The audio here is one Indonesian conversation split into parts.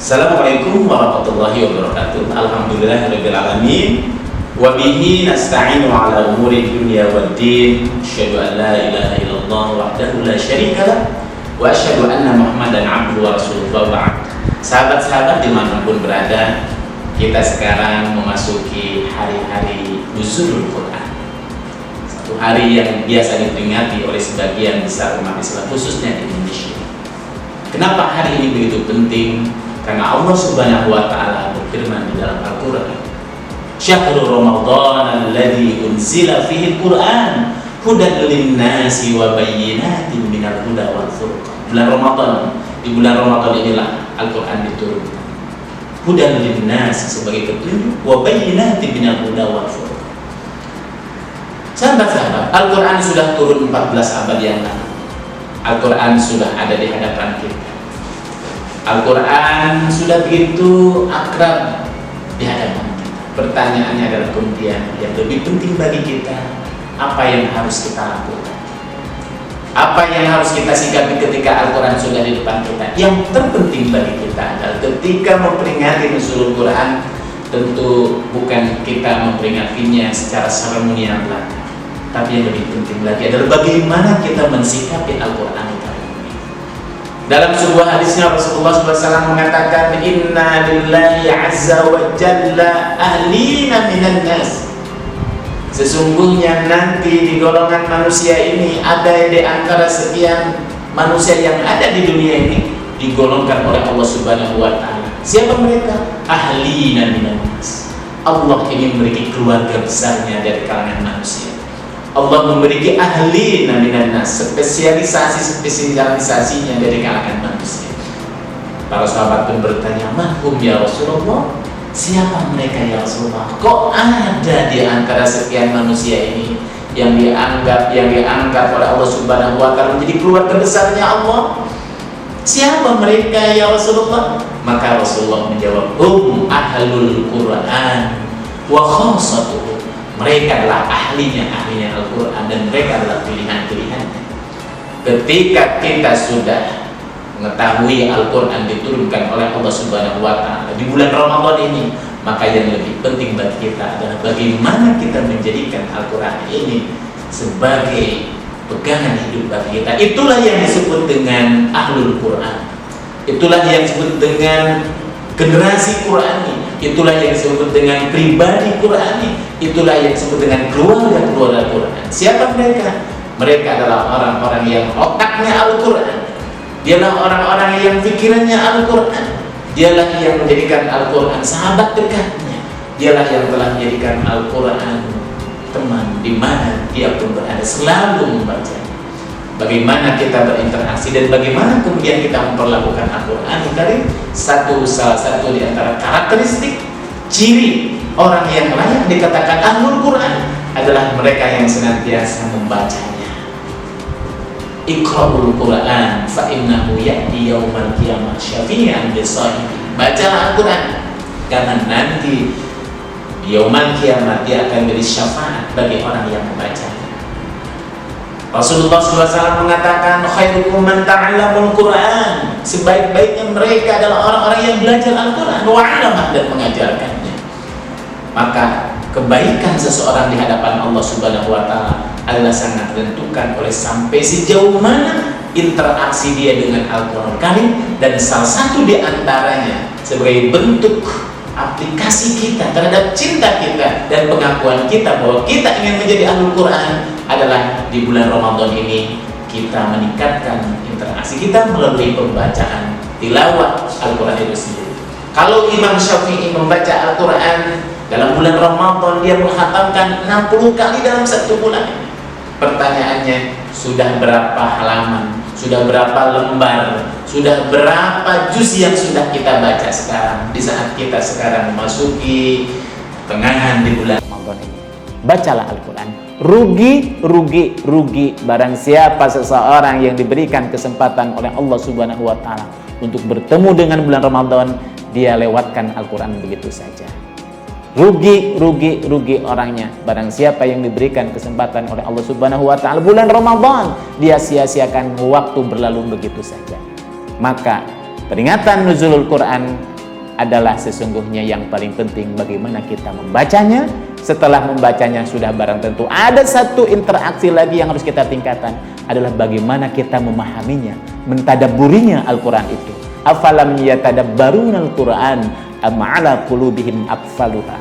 Assalamualaikum warahmatullahi wabarakatuh. Alhamdulillahirabbil alamin. Wa bihi nasta'inu ala umuri dunya waddin. Asyhadu an la ilaha illallah wahdahu la syarika lah wa asyhadu anna Muhammadan abduhu wa rasuluhu wa ba'd. Sahabat-sahabat dimanapun berada, kita sekarang memasuki hari-hari Nuzulul Quran. Satu hari yang biasa diperingati oleh sebagian besar umat Islam, khususnya di Indonesia. Kenapa hari ini begitu penting? Karena Allah Subhanahu wa Ta'ala berfirman di dalam Al-Quran, Syahrul Ramadan alladzi unzila fihi Al-Quran hudan lin-nasi wa bayyinatin minal huda wal furqan. Bulan Ramadan, di bulan Ramadan inilah Al-Quran diturunkan. Hudan lin-nasi sebagai petunjuk, wa bayyinatin minal huda wal furqan. Sahabat-sahabat, Al-Quran sudah turun 14 abad yang lalu. Al-Quran sudah ada di hadapan kita. Al-Quran sudah begitu akrab di hadapan kita. Pertanyaannya adalah kemudian yang lebih penting bagi kita, apa yang harus kita lakukan? Apa yang harus kita sikapi ketika Al-Quran sudah di depan kita? Yang terpenting bagi kita adalah ketika memperingati Nuzulul Quran, tentu bukan kita memperingatinya secara seremonial belaka, tapi yang lebih penting lagi adalah bagaimana kita mensikapi Al-Quran. Dalam sebuah hadisnya Rasulullah SAW mengatakan, Inna lillahi azza wa jalla ahlina minan nas. Sesungguhnya nanti di golongan manusia ini ada di antara sekian manusia yang ada di dunia ini digolongkan oleh Allah Subhanahu wa Ta'ala. Siapa mereka? Ahlina minan nas. Allah ini memiliki keluarga besarnya dari kalangan manusia. Allah memiliki ahli minan nas, spesialisasinya dari kalangan manusia. Para sahabat pun bertanya, "Mahum ya Rasulullah?" Siapa mereka ya Rasulullah? Kok ada di antara sekian manusia ini yang dianggap oleh Allah Subhanahu wa Ta'ala menjadi keluarga besarnya Allah? Siapa mereka ya Rasulullah? Maka Rasulullah menjawab, "Hum ahlul Quran wa khassatuhu." Mereka adalah ahlinya Al-Quran dan mereka adalah pilihan-pilihannya. Ketika kita sudah mengetahui Al-Quran diturunkan oleh Allah Subhanahu wa Ta'ala di bulan Ramadan ini, maka yang lebih penting bagi kita adalah bagaimana kita menjadikan Al-Quran ini sebagai pegangan hidup bagi kita. Itulah yang disebut dengan Ahlul Quran. Itulah yang disebut dengan generasi Qurani. Itulah yang disebut dengan pribadi Qurani. Itulah yang disebut dengan keluarga Quran. Siapa mereka? Mereka adalah orang-orang yang otaknya Al-Quran. Dialah orang-orang yang pikirannya Al-Quran. Dialah yang menjadikan Al-Quran sahabat dekatnya. Dialah yang telah menjadikan Al-Quran teman di mana dia pun berada, selalu membacanya. Bagaimana kita berinteraksi dan bagaimana kemudian kita memperlakukan Al-Quran dari salah satu di antara karakteristik ciri orang yang layak dikatakan Ahlul Quran adalah mereka yang senantiasa membacanya. Iqra'ul Quran fa innahu ya'ti yaumal qiyamah syafi'an li sahibi. Bacalah Al-Quran karena nanti yaumal qiyamah dia akan beri syafaat bagi orang yang membacanya. Rasulullah SAW mengatakan, khairukum man ta'allamul Quran. Sebaik-baiknya mereka adalah orang-orang yang belajar Al-Quran wa 'allamah dan mengajarkannya. Maka kebaikan seseorang di hadapan Allah Subhanahu wa Ta'ala adalah sangat ditentukan oleh sampai sejauh mana interaksi dia dengan Al-Quran Karim, dan salah satu di antaranya sebagai bentuk aplikasi kita terhadap cinta kita dan pengakuan kita bahwa kita ingin menjadi Ahlul Quran adalah di bulan Ramadan ini kita meningkatkan interaksi kita melalui pembacaan tilawah Al-Quran itu sendiri. Kalau Imam Syafi'i membaca Al-Quran dalam bulan Ramadan, dia menghatamkan 60 kali dalam satu bulan. Pertanyaannya, sudah berapa halaman, sudah berapa lembar, sudah berapa juz yang sudah kita baca sekarang di saat kita sekarang memasuki tengahan di bulan Ramadan ini? Bacalah Al-Quran. Rugi barang siapa seseorang yang diberikan kesempatan oleh Allah Subhanahu wa Ta'ala untuk bertemu dengan bulan Ramadan, dia lewatkan Al-Quran begitu saja. Rugi orangnya barang siapa yang diberikan kesempatan oleh Allah Subhanahu wa Ta'ala bulan Ramadan, dia sia-siakan waktu berlalu begitu saja. Maka peringatan Nuzulul Quran adalah sesungguhnya yang paling penting bagaimana kita membacanya. Setelah membacanya sudah barang tentu ada satu interaksi lagi yang harus kita tingkatkan, adalah bagaimana kita memahaminya, mentadabburinya Al-Quran itu. Afalam yatadabbaruna Al-Quran am ala qulubihim aqfaluha.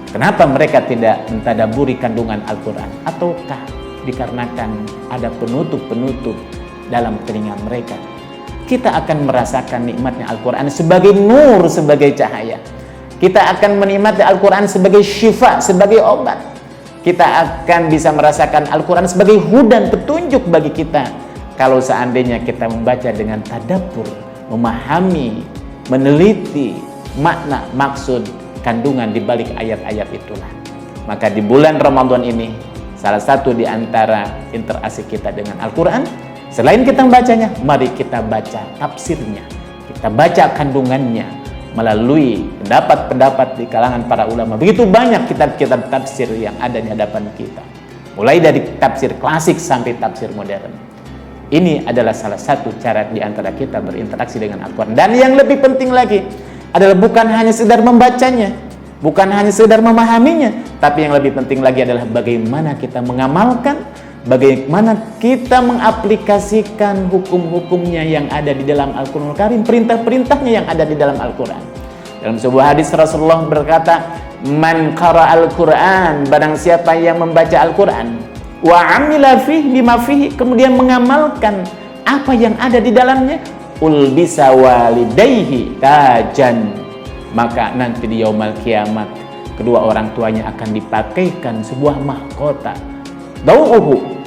Kenapa mereka tidak mentadabburi kandungan Al-Quran? Ataukah dikarenakan ada penutup-penutup dalam telinga mereka? Kita akan merasakan nikmatnya Al-Quran sebagai nur, sebagai cahaya. Kita akan menikmati Al-Quran sebagai syifa, sebagai obat. Kita akan bisa merasakan Al-Quran sebagai hudan, petunjuk bagi kita. Kalau seandainya kita membaca dengan tadabbur, memahami, meneliti makna, maksud, kandungan di balik ayat-ayat itulah. Maka di bulan Ramadan ini, salah satu di antara interaksi kita dengan Al-Quran, selain kita membacanya, mari kita baca tafsirnya. Kita baca kandungannya melalui pendapat-pendapat di kalangan para ulama. Begitu banyak kitab-kitab tafsir yang ada di hadapan kita. Mulai dari tafsir klasik sampai tafsir modern. Ini adalah salah satu cara di antara kita berinteraksi dengan Al-Quran. Dan yang lebih penting lagi adalah bukan hanya sekedar membacanya, bukan hanya sekedar memahaminya, tapi yang lebih penting lagi adalah bagaimana kita mengamalkan, bagaimana kita mengaplikasikan hukum-hukumnya yang ada di dalam Al-Quran Al-Karim, perintah-perintahnya yang ada di dalam Al-Quran. Dalam sebuah hadis Rasulullah berkata, man qara al-Quran, barang siapa yang membaca Al-Quran, wa amila fihi bima fihi, kemudian mengamalkan apa yang ada di dalamnya, ulbisa walidayhi tajan, maka nanti di yaumul kiamat kedua orang tuanya akan dipakaikan sebuah mahkota. Dau'uhu,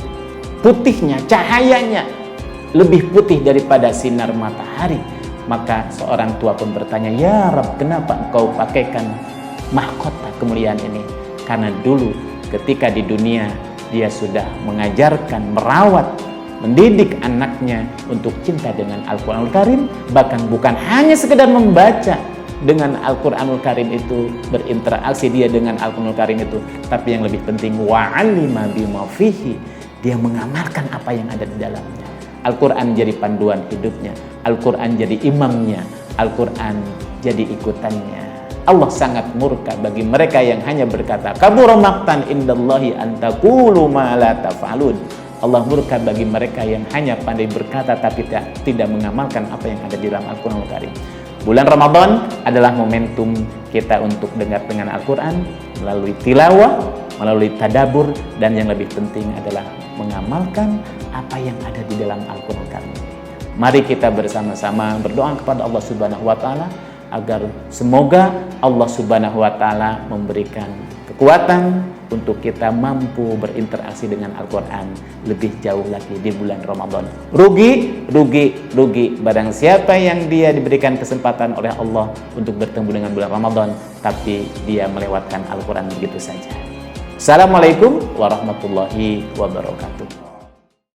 putihnya, cahayanya lebih putih daripada sinar matahari. Maka seorang tua pun bertanya, ya Rabb, kenapa engkau pakaikan mahkota kemuliaan ini? Karena dulu ketika di dunia dia sudah mengajarkan, merawat, mendidik anaknya untuk cinta dengan Al-Quranul Karim. Bahkan bukan hanya sekedar membaca dengan Al-Quranul Karim itu, berinteraksi dia dengan Al-Quranul Karim itu, tapi yang lebih penting wa'alima bima fihi, dia mengamalkan apa yang ada di dalamnya. Al-Quran jadi panduan hidupnya, Al-Quran jadi imamnya, Al-Quran jadi ikutannya. Allah sangat murka bagi mereka yang hanya berkata, kabura maqtan indallahi an taqulu ma la taf'alun. Allah murka bagi mereka yang hanya pandai berkata tapi tidak mengamalkan apa yang ada di dalam Al-Quranul Karim. Bulan Ramadan adalah momentum kita untuk dengar dengan Al-Quran melalui tilawah, melalui tadabbur, dan yang lebih penting adalah mengamalkan apa yang ada di dalam Al-Quran Karim. Mari kita bersama-sama berdoa kepada Allah Subhanahu wa Ta'ala agar semoga Allah Subhanahu wa Ta'ala memberikan kekuatan untuk kita mampu berinteraksi dengan Al-Quran lebih jauh lagi di bulan Ramadan. Rugi barang siapa yang dia diberikan kesempatan oleh Allah untuk bertemu dengan bulan Ramadan, tapi dia melewatkan Al-Quran begitu saja. Assalamualaikum warahmatullahi wabarakatuh.